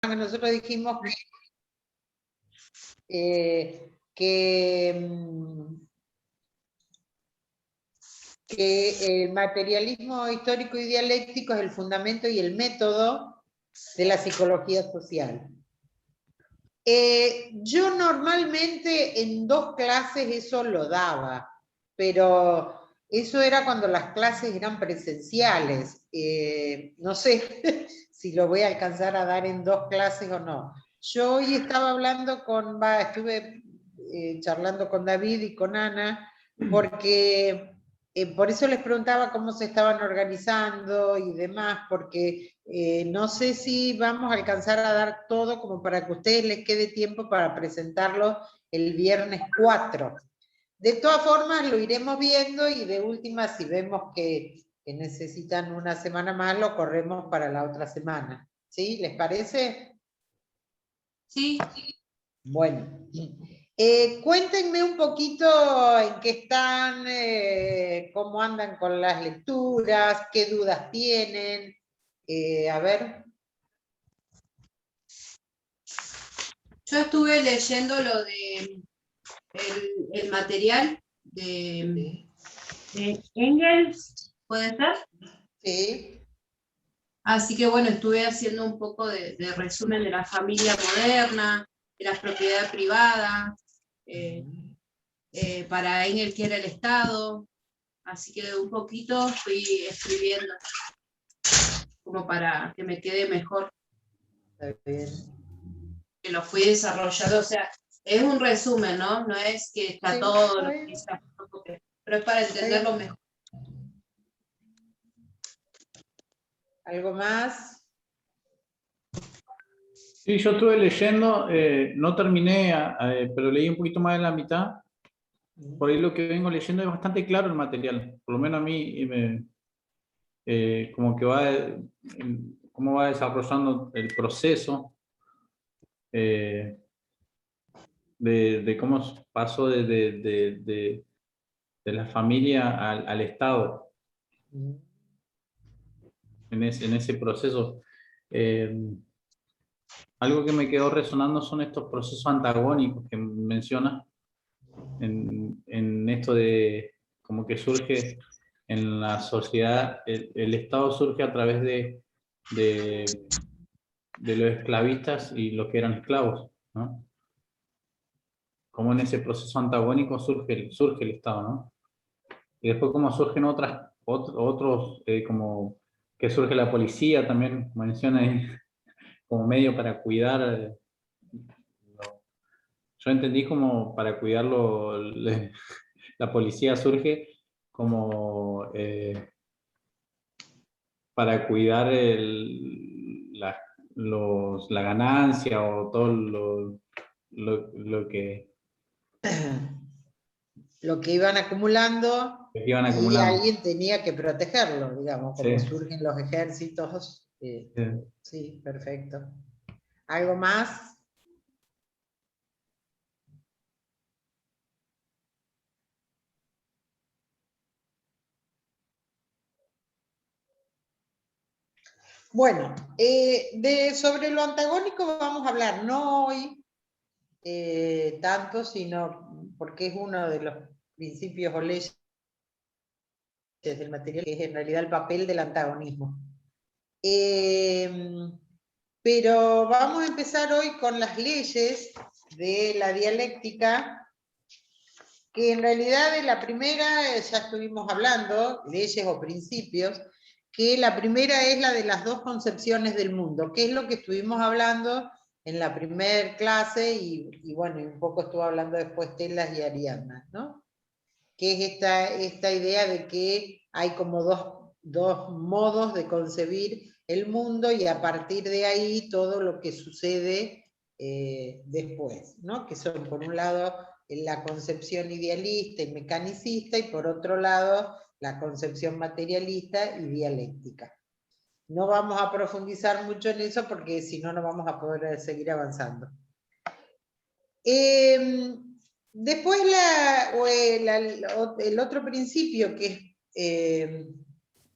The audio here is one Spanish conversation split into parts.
que nosotros dijimos que el materialismo histórico y dialéctico es el fundamento y el método de la psicología social. Yo normalmente en 2 clases eso lo daba, pero eso era cuando las clases eran presenciales. No sé si lo voy a alcanzar a dar en 2 clases o no. Yo hoy estaba hablando estuve charlando con David y con Ana, porque por eso les preguntaba cómo se estaban organizando y demás, porque no sé si vamos a alcanzar a dar todo como para que a ustedes les quede tiempo para presentarlo el viernes 4. De todas formas, lo iremos viendo y de última, si vemos que necesitan una semana más, lo corremos para la otra semana. ¿Sí? ¿Les parece? Sí. Bueno. Cuéntenme un poquito en qué están, cómo andan con las lecturas, qué dudas tienen. A ver. Yo estuve leyendo lo de el material de Engels, ¿puede ser? Sí. Así que bueno, estuve haciendo un poco de resumen de la familia moderna, de la propiedad privada, para Engels que era el Estado, así que un poquito fui escribiendo, como para que me quede mejor. Está bien. Que lo fui desarrollando, o sea, es un resumen, ¿no? No es que está Sí, todo lo que está, pero es para entenderlo mejor. ¿Algo más? Sí, yo estuve leyendo, no terminé, pero leí un poquito más de la mitad. Por ahí lo que vengo leyendo es bastante claro el material, por lo menos a mí como que cómo va desarrollando el proceso de cómo pasó de la familia al Estado en ese proceso. Algo que me quedó resonando son estos procesos antagónicos que menciona en esto de como que surge en la sociedad, el Estado surge a través de los esclavistas y los que eran esclavos, ¿no? Como en ese proceso antagónico surge el Estado, ¿no? Y después como surgen otros como que surge la policía también, menciona ahí, como medio para cuidar. Yo entendí como para cuidarlo, la policía surge como para cuidar la ganancia o todo lo que Lo que iban acumulando iban y acumulando. alguien tenía que protegerlo, digamos, como Sí. surgen los ejércitos. Sí. Sí, perfecto. ¿Algo más? Bueno, sobre lo antagónico vamos a hablar, no hoy tanto, sino porque es uno de los principios o leyes del material, que es en realidad el papel del antagonismo. Pero vamos a empezar hoy con las leyes de la dialéctica, que en realidad de la primera ya estuvimos hablando, leyes o principios, que la primera es la de las 2 concepciones del mundo, que es lo que estuvimos hablando en la primera clase y bueno, y un poco estuvo hablando después Telas y Ariadna, ¿no? Que es esta idea de que hay como dos modos de concebir el mundo y a partir de ahí todo lo que sucede después, ¿no? Que son por un lado la concepción idealista y mecanicista y por otro lado la concepción materialista y dialéctica. No vamos a profundizar mucho en eso porque si no, no vamos a poder seguir avanzando. Después el otro principio que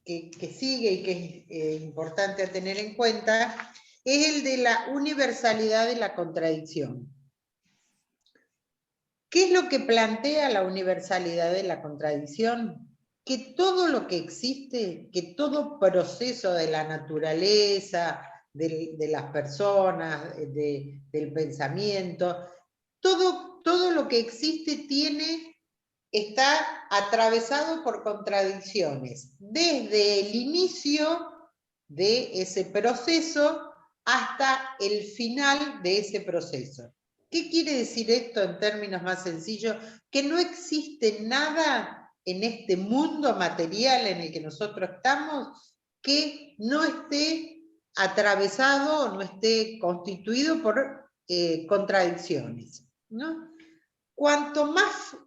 sigue y que es importante a tener en cuenta es el de la universalidad de la contradicción. ¿Qué es lo que plantea la universalidad de la contradicción? Que todo lo que existe, que todo proceso de la naturaleza, de las personas, del pensamiento, todo lo que existe está atravesado por contradicciones, desde el inicio de ese proceso hasta el final de ese proceso. ¿Qué quiere decir esto en términos más sencillos? Que no existe nada en este mundo material en el que nosotros estamos que no esté atravesado o no esté constituido por contradicciones, ¿no? Cuanto más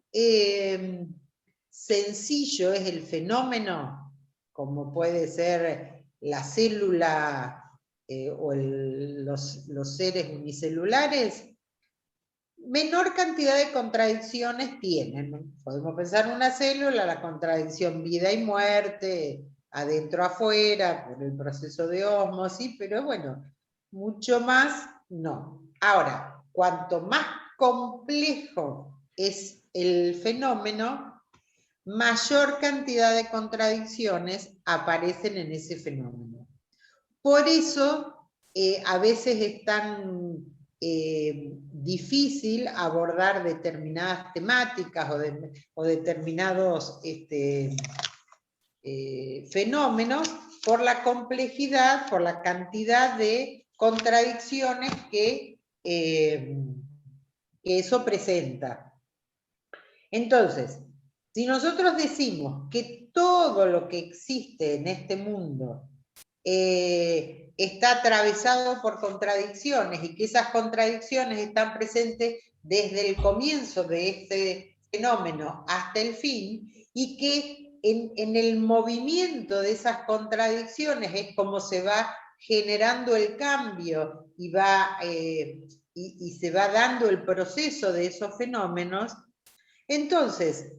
sencillo es el fenómeno, como puede ser la célula o los seres unicelulares, menor cantidad de contradicciones tienen. Podemos pensar en una célula, la contradicción vida y muerte, adentro afuera, por el proceso de ósmosis, pero bueno, mucho más no. Ahora, cuanto más complejo es el fenómeno, mayor cantidad de contradicciones aparecen en ese fenómeno. Por eso, a veces es tan difícil abordar determinadas temáticas o determinados fenómenos por la complejidad, por la cantidad de contradicciones que eso presenta. Entonces, si nosotros decimos que todo lo que existe en este mundo está atravesado por contradicciones y que esas contradicciones están presentes desde el comienzo de este fenómeno hasta el fin, y que en el movimiento de esas contradicciones es como se va generando el cambio y se va dando el proceso de esos fenómenos. Entonces,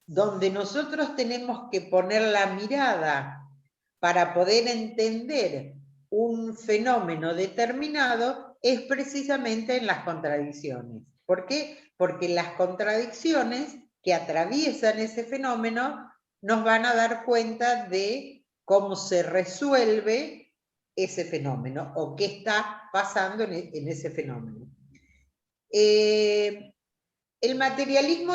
donde nosotros tenemos que poner la mirada para poder entender un fenómeno determinado es precisamente en las contradicciones. ¿Por qué? Porque las contradicciones que atraviesan ese fenómeno nos van a dar cuenta de cómo se resuelve ese fenómeno o qué está pasando en ese fenómeno. El materialismo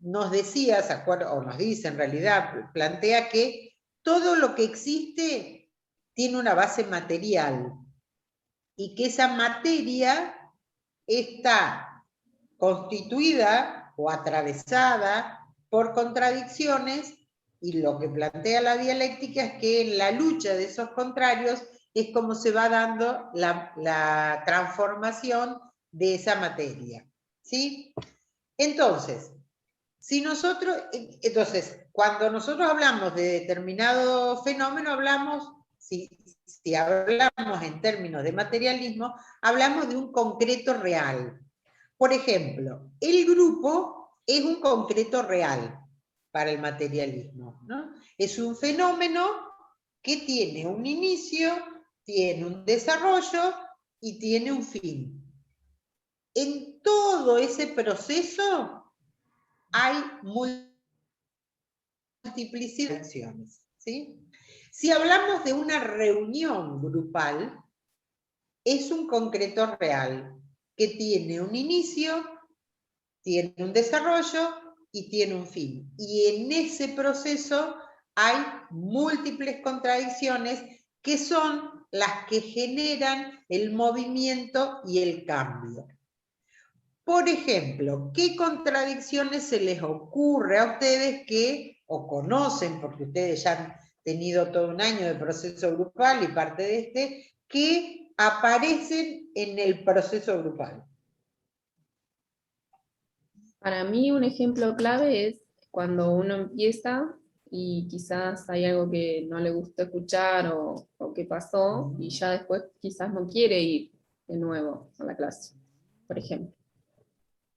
nos decía, ¿se acuerdan? O nos dice en realidad, plantea que todo lo que existe tiene una base material y que esa materia está constituida o atravesada por contradicciones, y lo que plantea la dialéctica es que en la lucha de esos contrarios es como se va dando la transformación de esa materia, ¿sí? Entonces, cuando nosotros hablamos de determinado fenómeno, si hablamos en términos de materialismo, hablamos de un concreto real. Por ejemplo, el grupo es un concreto real para el materialismo, ¿no? Es un fenómeno que tiene un inicio, tiene un desarrollo y tiene un fin. En todo ese proceso hay multiplicidad de acciones, ¿sí? Si hablamos de una reunión grupal, es un concreto real que tiene un inicio, tiene un desarrollo y tiene un fin. Y en ese proceso hay múltiples contradicciones que son las que generan el movimiento y el cambio. Por ejemplo, ¿qué contradicciones se les ocurre a ustedes o conocen, porque ustedes ya han tenido todo un año de proceso grupal y parte de que aparecen en el proceso grupal? Para mí un ejemplo clave es cuando uno empieza y quizás hay algo que no le gusta escuchar o que pasó y ya después quizás no quiere ir de nuevo a la clase, por ejemplo.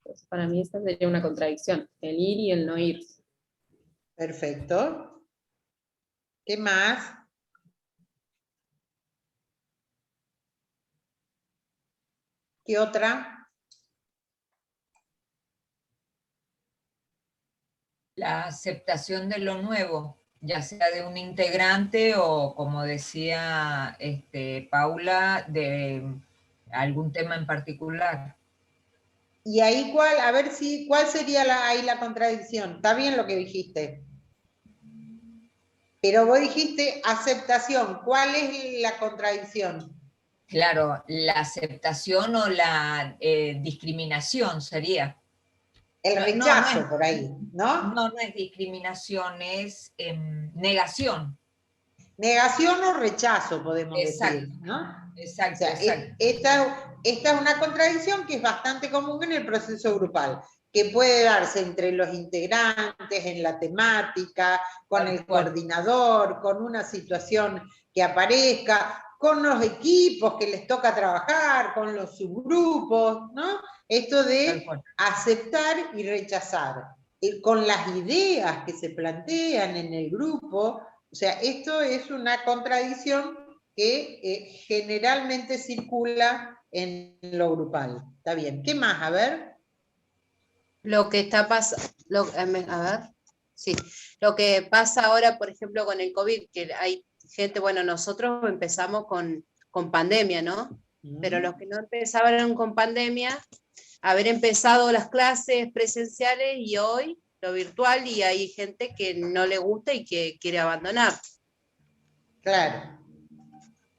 Entonces, para mí esa sería una contradicción, el ir y el no ir. Perfecto. ¿Qué más? ¿Qué otra? La aceptación de lo nuevo, ya sea de un integrante o, como decía Paula, de algún tema en particular. Y ahí a ver si, ¿cuál sería ahí la contradicción? Está bien lo que dijiste. Pero vos dijiste aceptación. ¿Cuál es la contradicción? Claro, la aceptación o la discriminación sería. El rechazo por ahí, ¿no? No, no es discriminación, es negación. Negación o rechazo, podemos Exacto, decir, ¿no? exacto, O sea, exacto. esta es una contradicción que es bastante común en el proceso grupal, que puede darse entre los integrantes, en la temática, con el coordinador, con una situación que aparezca, con los equipos que les toca trabajar, con los subgrupos, ¿no? Esto de aceptar y rechazar, con las ideas que se plantean en el grupo. O sea, esto es una contradicción que generalmente circula en lo grupal. Está bien. ¿Qué más? A ver. Lo que está pasando, a ver, sí, lo que pasa ahora, por ejemplo, con el COVID, que hay gente, bueno, nosotros empezamos con pandemia, ¿no? Pero los que no empezaban con pandemia, haber empezado las clases presenciales y hoy lo virtual, y hay gente que no le gusta y que quiere abandonar. Claro.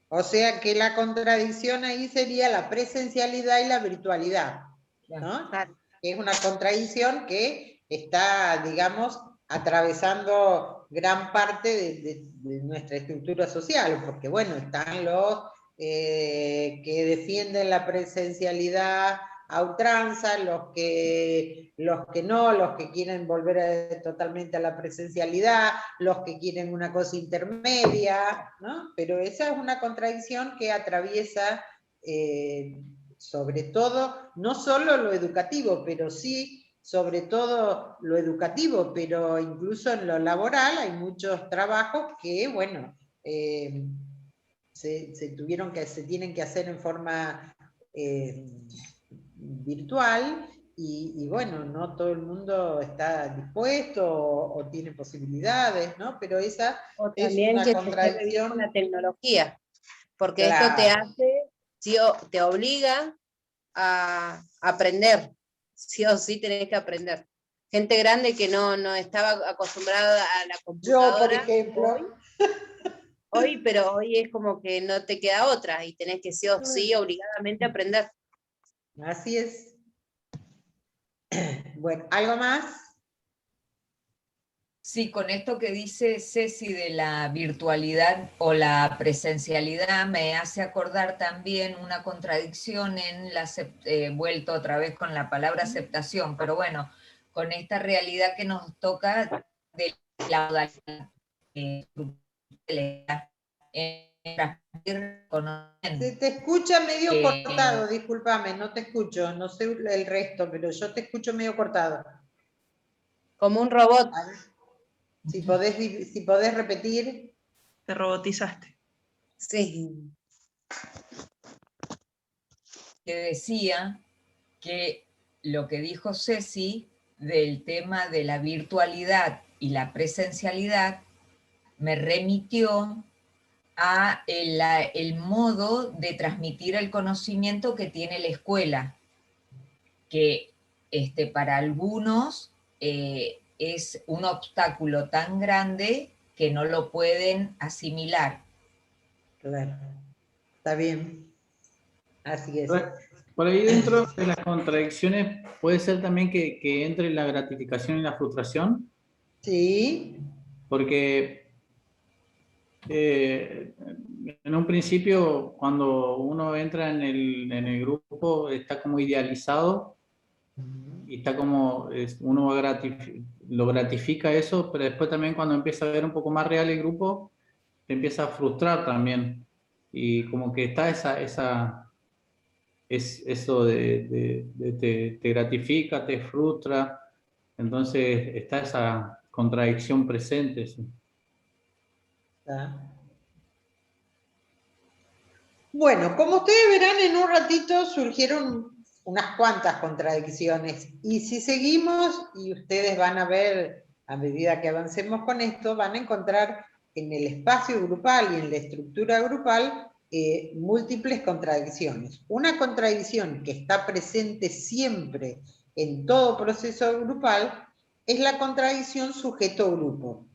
O sea que la contradicción ahí sería la presencialidad y la virtualidad, ¿no? Claro. Es una contradicción que está, digamos, atravesando gran parte de nuestra estructura social, porque bueno, están los que defienden la presencialidad a ultranza, los que no, los que quieren volver totalmente a la presencialidad, los que quieren una cosa intermedia, ¿no? Pero esa es una contradicción que atraviesa sobre todo, no solo lo educativo, pero sí, sobre todo lo educativo, pero incluso en lo laboral hay muchos trabajos que, bueno, se tienen que hacer en forma virtual, y bueno, no todo el mundo está dispuesto o tiene posibilidades, ¿no? Pero esa O es también una que se lleve bien con contradicción. la tecnología, porque esto te Claro. hace, te obliga a aprender, sí o sí tenés que aprender. Gente grande que no estaba acostumbrada a la computadora. Yo, por ejemplo. Pero hoy es como que no te queda otra y tenés que sí o sí obligadamente aprender. Así es. Bueno, ¿algo más? Sí, con esto que dice Ceci de la virtualidad o la presencialidad, me hace acordar también una contradicción en vuelto otra vez con la palabra aceptación, pero bueno, con esta realidad que nos toca de la modalidad Se te escucha medio cortado, discúlpame, no te escucho, no sé el resto, pero yo te escucho medio cortado. Como un robot. A ver, si podés repetir. Te robotizaste. Sí. Que decía que lo que dijo Ceci del tema de la virtualidad y la presencialidad me remitió a el modo de transmitir el conocimiento que tiene la escuela, que para algunos es un obstáculo tan grande que no lo pueden asimilar. Claro, está bien, así es. Por ahí dentro de las contradicciones puede ser también que entre la gratificación y la frustración. Sí. Porque en un principio, cuando uno entra en el grupo, está como idealizado y está como, uno lo gratifica eso, pero después también cuando empieza a ver un poco más real el grupo, te empieza a frustrar también. Y como que está eso te gratifica, te frustra, entonces está esa contradicción presente. ¿Sí? Bueno, como ustedes verán, en un ratito surgieron unas cuantas contradicciones, y si seguimos, y ustedes van a ver a medida que avancemos con esto, van a encontrar en el espacio grupal y en la estructura grupal múltiples contradicciones. Una contradicción que está presente siempre en todo proceso grupal es la contradicción sujeto-grupo.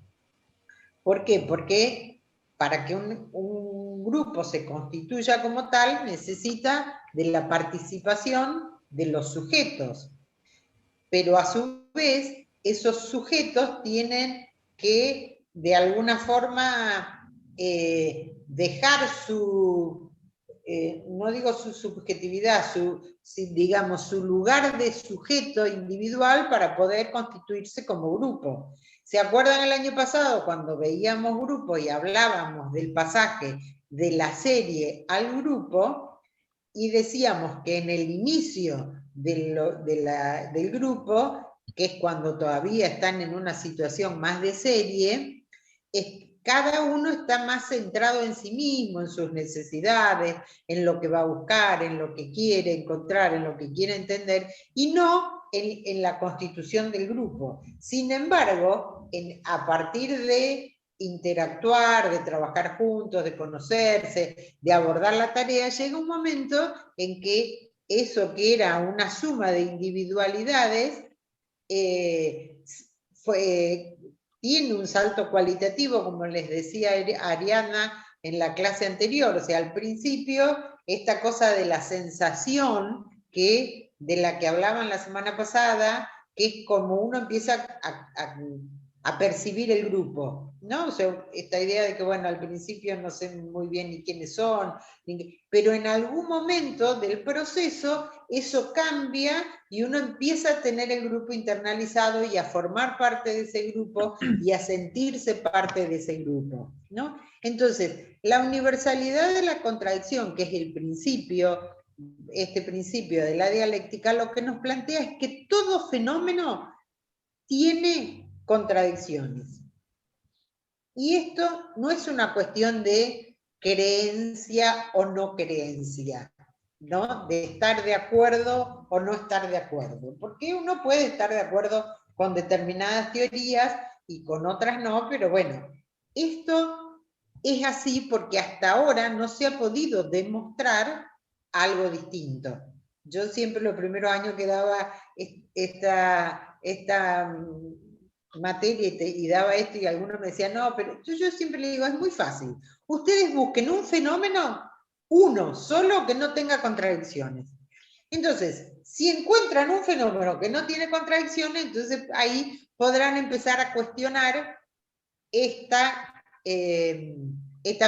¿Por qué? Porque para que un grupo se constituya como tal, necesita de la participación de los sujetos. Pero a su vez, esos sujetos tienen que, de alguna forma, dejar su, no digo su subjetividad, digamos, su lugar de sujeto individual para poder constituirse como grupo. ¿Se acuerdan el año pasado cuando veíamos grupo y hablábamos del pasaje de la serie al grupo y decíamos que en el inicio del grupo, que es cuando todavía están en una situación más de serie, cada uno está más centrado en sí mismo, en sus necesidades, en lo que va a buscar, en lo que quiere encontrar, en lo que quiere entender, y no en la constitución del grupo. Sin embargo, a partir de interactuar, de trabajar juntos, de conocerse, de abordar la tarea, llega un momento en que eso que era una suma de individualidades tiene un salto cualitativo, como les decía Ariana en la clase anterior. O sea, al principio, esta cosa de la sensación de la que hablaban la semana pasada, que es como uno empieza a percibir el grupo, ¿no? O sea, esta idea de que, bueno, al principio no sé muy bien ni quiénes son, pero en algún momento del proceso eso cambia y uno empieza a tener el grupo internalizado y a formar parte de ese grupo y a sentirse parte de ese grupo, ¿no? Entonces, la universalidad de la contradicción, que es el principio, este principio de la dialéctica, lo que nos plantea es que todo fenómeno tiene contradicciones. Y esto no es una cuestión de creencia o no creencia, ¿no? De estar de acuerdo o no estar de acuerdo. Porque uno puede estar de acuerdo con determinadas teorías y con otras no, pero bueno, esto es así porque hasta ahora no se ha podido demostrar algo distinto. Yo siempre los primeros años que daba esta materia y daba esto y algunos me decían, no, pero yo siempre le digo, es muy fácil. Ustedes busquen un fenómeno, uno solo que no tenga contradicciones. Entonces, si encuentran un fenómeno que no tiene contradicciones, entonces ahí podrán empezar a cuestionar esta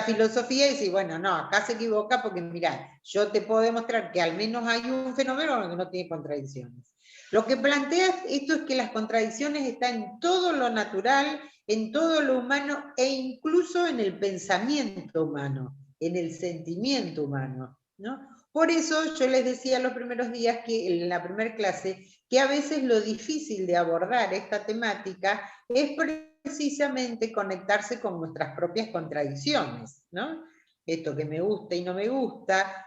filosofía y decir, bueno, no, acá se equivoca porque mirá, yo te puedo demostrar que al menos hay un fenómeno que no tiene contradicciones. Lo que plantea esto es que las contradicciones están en todo lo natural, en todo lo humano e incluso en el pensamiento humano, en el sentimiento humano, ¿no? Por eso yo les decía los primeros días, que en la primera clase, que a veces lo difícil de abordar esta temática es precisamente conectarse con nuestras propias contradicciones, ¿no? Esto que me gusta y no me gusta,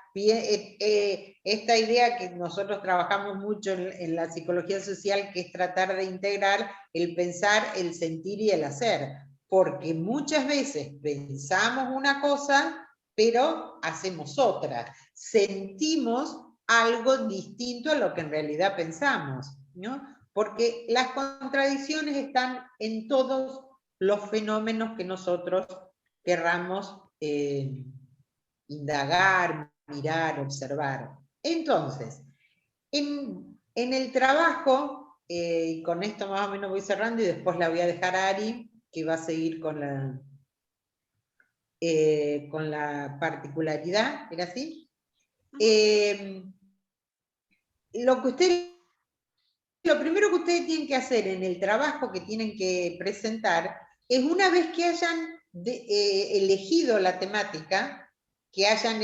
esta idea que nosotros trabajamos mucho en la psicología social, que es tratar de integrar el pensar, el sentir y el hacer, porque muchas veces pensamos una cosa, pero hacemos otra, sentimos algo distinto a lo que en realidad pensamos, ¿no? Porque las contradicciones están en todos los fenómenos que nosotros querramos indagar, mirar, observar. Entonces, en el trabajo, y con esto más o menos voy cerrando y después la voy a dejar a Ari, que va a seguir con la particularidad, ¿era así? Lo primero que ustedes tienen que hacer en el trabajo que tienen que presentar es, una vez que hayan elegido la temática, que hayan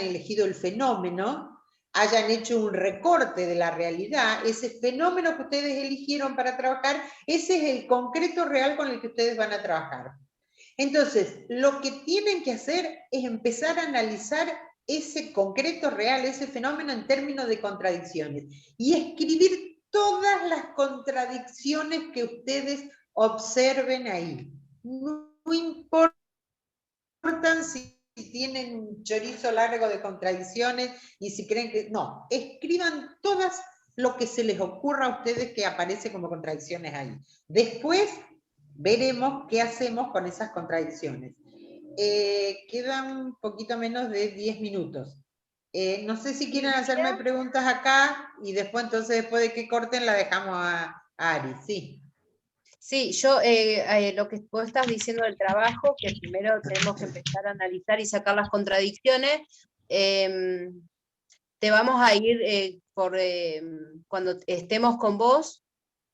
elegido el fenómeno, hayan hecho un recorte de la realidad, ese fenómeno que ustedes eligieron para trabajar, ese es el concreto real con el que ustedes van a trabajar. Entonces, lo que tienen que hacer es empezar a analizar ese concreto real, ese fenómeno en términos de contradicciones, y escribir todas las contradicciones que ustedes observen ahí. No importan si tienen un chorizo largo de contradicciones y si creen que... No, escriban todas lo que se les ocurra a ustedes que aparece como contradicciones ahí. Después veremos qué hacemos con esas contradicciones. Quedan un poquito menos de 10 minutos. No sé si quieren hacerme preguntas acá y después, entonces, después de que corten, la dejamos a Ari. Sí. Sí, yo lo que vos estás diciendo del trabajo, que primero tenemos que empezar a analizar y sacar las contradicciones, te vamos a ir cuando estemos con vos,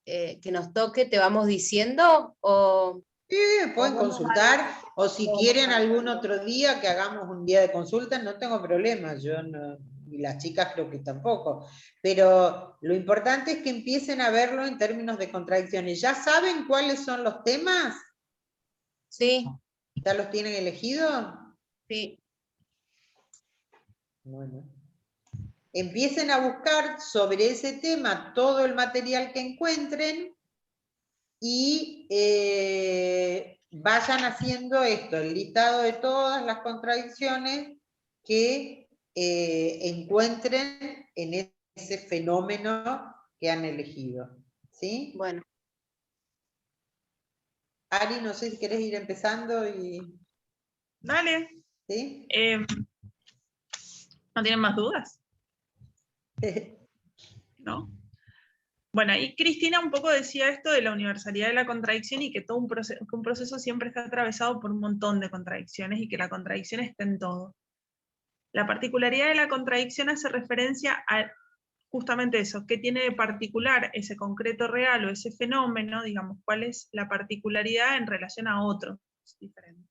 que nos toque, te vamos diciendo, o... Sí, pueden consultar, o si quieren algún otro día que hagamos un día de consulta, no tengo problema, yo no, y las chicas creo que tampoco, pero lo importante es que empiecen a verlo en términos de contradicciones. ¿Ya saben cuáles son los temas? Sí, ¿Ya los tienen elegidos? sí. Bueno. Empiecen a buscar sobre ese tema todo el material que encuentren y vayan haciendo esto, el listado de todas las contradicciones que encuentren en ese fenómeno que han elegido. ¿Sí? Bueno. Ari, no sé si querés ir empezando y... Dale. ¿Sí? ¿No tienen más dudas? ¿No? Bueno, y Cristina un poco decía esto de la universalidad de la contradicción y que todo un proceso siempre está atravesado por un montón de contradicciones y que la contradicción está en todo. La particularidad de la contradicción hace referencia a justamente eso, qué tiene de particular ese concreto real o ese fenómeno, digamos, cuál es la particularidad en relación a otro diferente.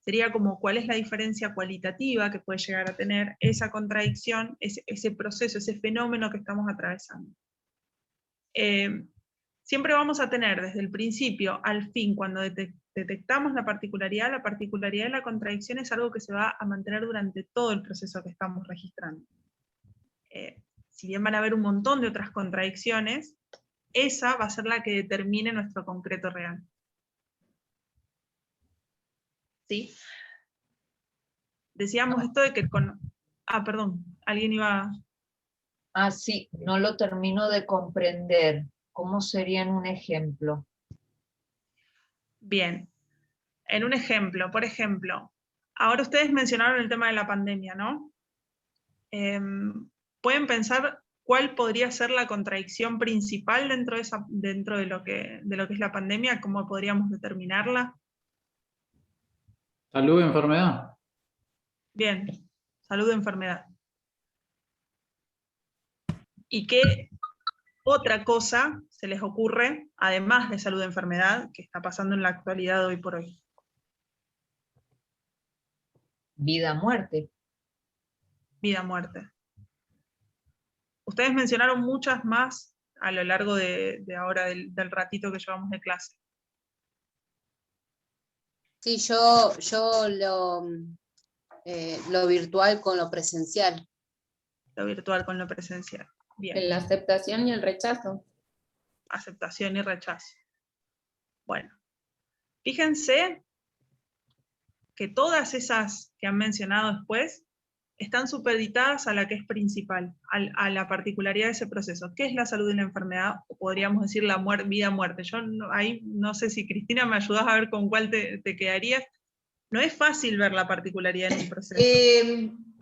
Sería como cuál es la diferencia cualitativa que puede llegar a tener esa contradicción, ese proceso, ese fenómeno que estamos atravesando. Siempre vamos a tener desde el principio al fin, cuando detectamos la particularidad de la contradicción es algo que se va a mantener durante todo el proceso que estamos registrando. Si bien van a haber un montón de otras contradicciones, esa va a ser la que determine nuestro concreto real. ¿Sí? Decíamos esto de que perdón, alguien iba... Ah, sí, no lo termino de comprender. ¿Cómo sería en un ejemplo? Bien. En un ejemplo, por ejemplo, ahora ustedes mencionaron el tema de la pandemia, ¿no? ¿Pueden pensar cuál podría ser la contradicción principal dentro de lo que es la pandemia? ¿Cómo podríamos determinarla? Salud, enfermedad. Bien, salud, enfermedad. ¿Y qué otra cosa se les ocurre, además de salud, enfermedad, que está pasando en la actualidad hoy por hoy? Vida, muerte. Vida, muerte. Ustedes mencionaron muchas más a lo largo de ahora del ratito que llevamos de clase. Sí, yo lo virtual con lo presencial. Lo virtual con lo presencial. Bien. La aceptación y el rechazo. Aceptación y rechazo. Bueno, fíjense que todas esas que han mencionado después están supeditadas a la que es principal, a la particularidad de ese proceso. ¿Qué es la salud y la enfermedad? O podríamos decir la vida-muerte. Yo ahí no sé si Cristina me ayudás a ver con cuál te quedarías. No es fácil ver la particularidad en un proceso.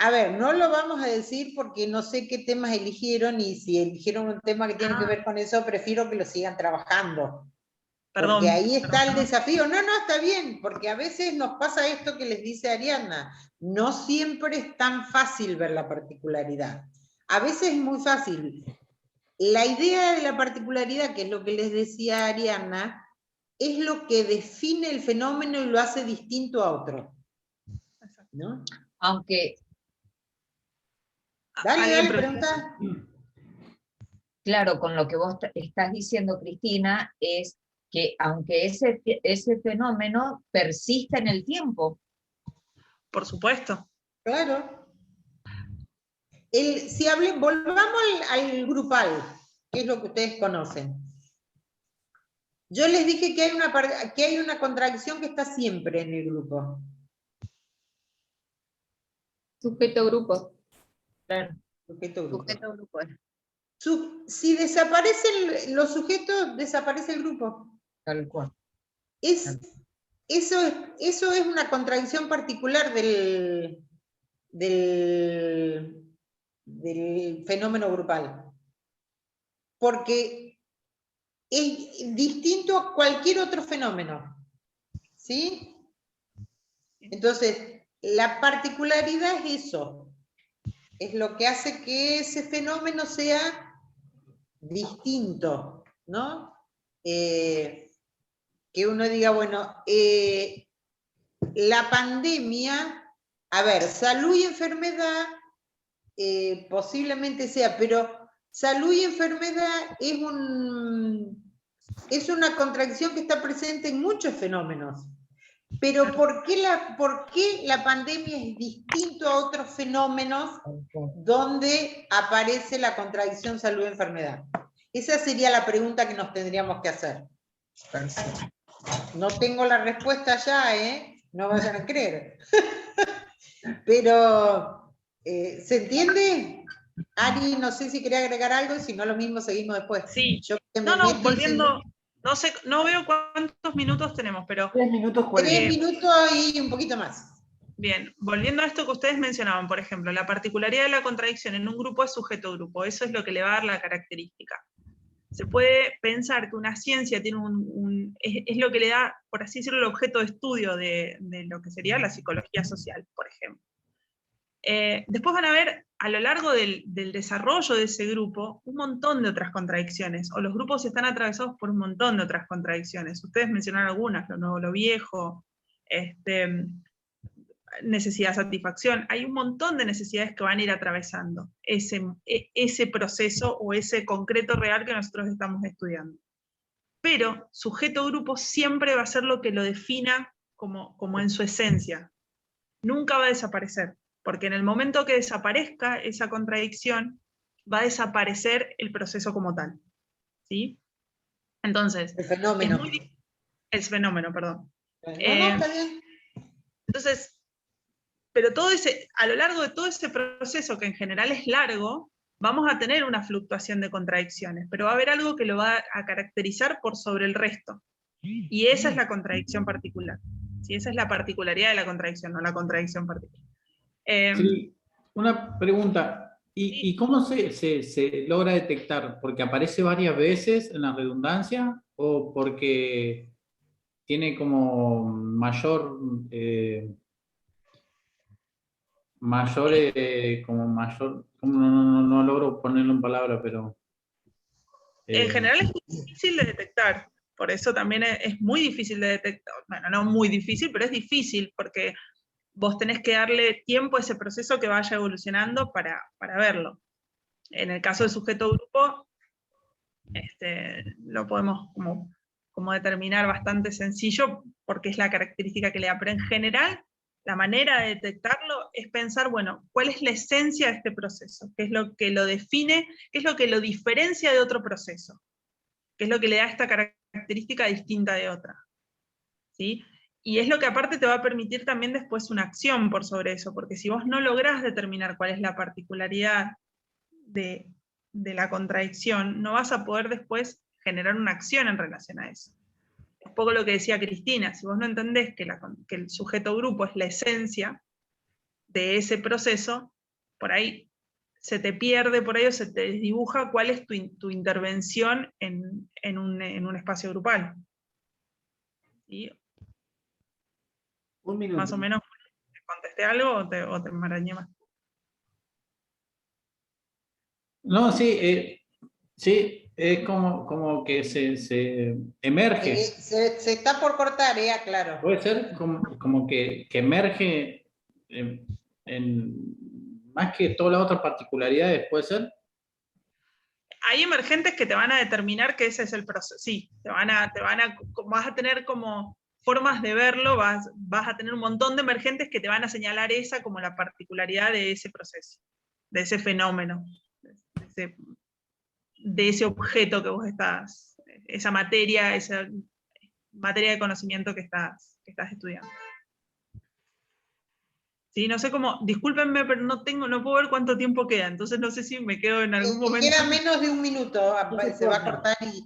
A ver, no lo vamos a decir porque no sé qué temas eligieron y si eligieron un tema que tiene que ver con eso, prefiero que lo sigan trabajando. Perdón. Porque ahí está el desafío. No, está bien, porque a veces nos pasa esto que les dice Ariadna. No siempre es tan fácil ver la particularidad. A veces es muy fácil. La idea de la particularidad, que es lo que les decía Ariadna, es lo que define el fenómeno y lo hace distinto a otro. ¿No? Aunque... Dale, pregunta. Claro, con lo que vos estás diciendo, Cristina, es que aunque ese fenómeno persista en el tiempo. Por supuesto. Claro. Volvamos al grupal, que es lo que ustedes conocen. Yo les dije que hay una contradicción que está siempre en el grupo. Sujeto grupo. Claro. Sujeto grupo. Sujeto grupal. Si desaparecen los sujetos, desaparece el grupo. Tal cual. Eso es una contradicción particular del fenómeno grupal. Porque es distinto a cualquier otro fenómeno. ¿Sí? Entonces, la particularidad es eso. Es lo que hace que ese fenómeno sea distinto, ¿no? Que uno diga, bueno, la pandemia, a ver, salud y enfermedad posiblemente sea, pero salud y enfermedad es una contradicción que está presente en muchos fenómenos. Pero ¿por qué la pandemia es distinto a otros fenómenos donde aparece la contradicción salud-enfermedad? Esa sería la pregunta que nos tendríamos que hacer. No tengo la respuesta ya, no vayan a creer. Pero, ¿se entiende? Ari, no sé si quería agregar algo, y si no lo mismo seguimos después. Sí. Yo Volviendo, no sé, no veo cuántos minutos tenemos, pero... 3 minutos 40. 3 minutos y un poquito más. Bien, volviendo a esto que ustedes mencionaban, por ejemplo, la particularidad de la contradicción en un grupo es sujeto-grupo, eso es lo que le va a dar la característica. Se puede pensar que una ciencia tiene es lo que le da, por así decirlo, el objeto de estudio de lo que sería la psicología social, por ejemplo. Después van a ver, a lo largo del desarrollo de ese grupo, un montón de otras contradicciones, o los grupos están atravesados por un montón de otras contradicciones. Ustedes mencionaron algunas, lo nuevo, lo viejo, necesidad de satisfacción. Hay un montón de necesidades que van a ir atravesando ese proceso o ese concreto real que nosotros estamos estudiando. Pero sujeto-grupo siempre va a ser lo que lo defina como en su esencia. Nunca va a desaparecer. Porque en el momento que desaparezca esa contradicción, va a desaparecer el proceso como tal. ¿Sí? Entonces, el fenómeno. El fenómeno, perdón. No, está bien. Entonces, pero a lo largo de todo ese proceso, que en general es largo, vamos a tener una fluctuación de contradicciones, pero va a haber algo que lo va a caracterizar por sobre el resto. Y esa es la contradicción particular. ¿Sí? Esa es la particularidad de la contradicción, no la contradicción particular. Sí, una pregunta. ¿Y cómo se logra detectar? ¿Porque aparece varias veces en la redundancia o porque tiene como mayor, no logro ponerlo en palabras, pero... En general es muy difícil de detectar, por eso también es muy difícil de detectar. Bueno, no muy difícil, pero es difícil porque vos tenés que darle tiempo a ese proceso que vaya evolucionando para verlo. En el caso del sujeto-grupo, lo podemos como determinar bastante sencillo, porque es la característica que le da, pero en general, la manera de detectarlo es pensar, bueno, ¿cuál es la esencia de este proceso? ¿Qué es lo que lo define? ¿Qué es lo que lo diferencia de otro proceso? ¿Qué es lo que le da esta característica distinta de otra? ¿Sí? Y es lo que aparte te va a permitir también después una acción por sobre eso, porque si vos no lográs determinar cuál es la particularidad de la contradicción, no vas a poder después generar una acción en relación a eso. Es un poco lo que decía Cristina, si vos no entendés que el sujeto grupo es la esencia de ese proceso, por ahí se te pierde, por ahí o se te desdibuja cuál es tu intervención en un espacio grupal. ¿Sí? Un minuto. Más o menos, ¿te contesté algo o te marañé más? No, sí, sí, es como que se emerge. Se está por cortar, claro. Puede ser como que emerge más que todas las otras particularidades, ¿puede ser? hay emergentes que te van a determinar que ese es el proceso. Sí, vas a tener como formas de verlo, vas a tener un montón de emergentes que te van a señalar esa como la particularidad de ese proceso, de ese fenómeno, de ese objeto que vos esa materia de conocimiento que estás estudiando. Sí, no sé cómo, discúlpenme, pero no puedo ver cuánto tiempo queda, entonces no sé si me quedo en algún momento. Queda menos de un minuto, se va a cortar y...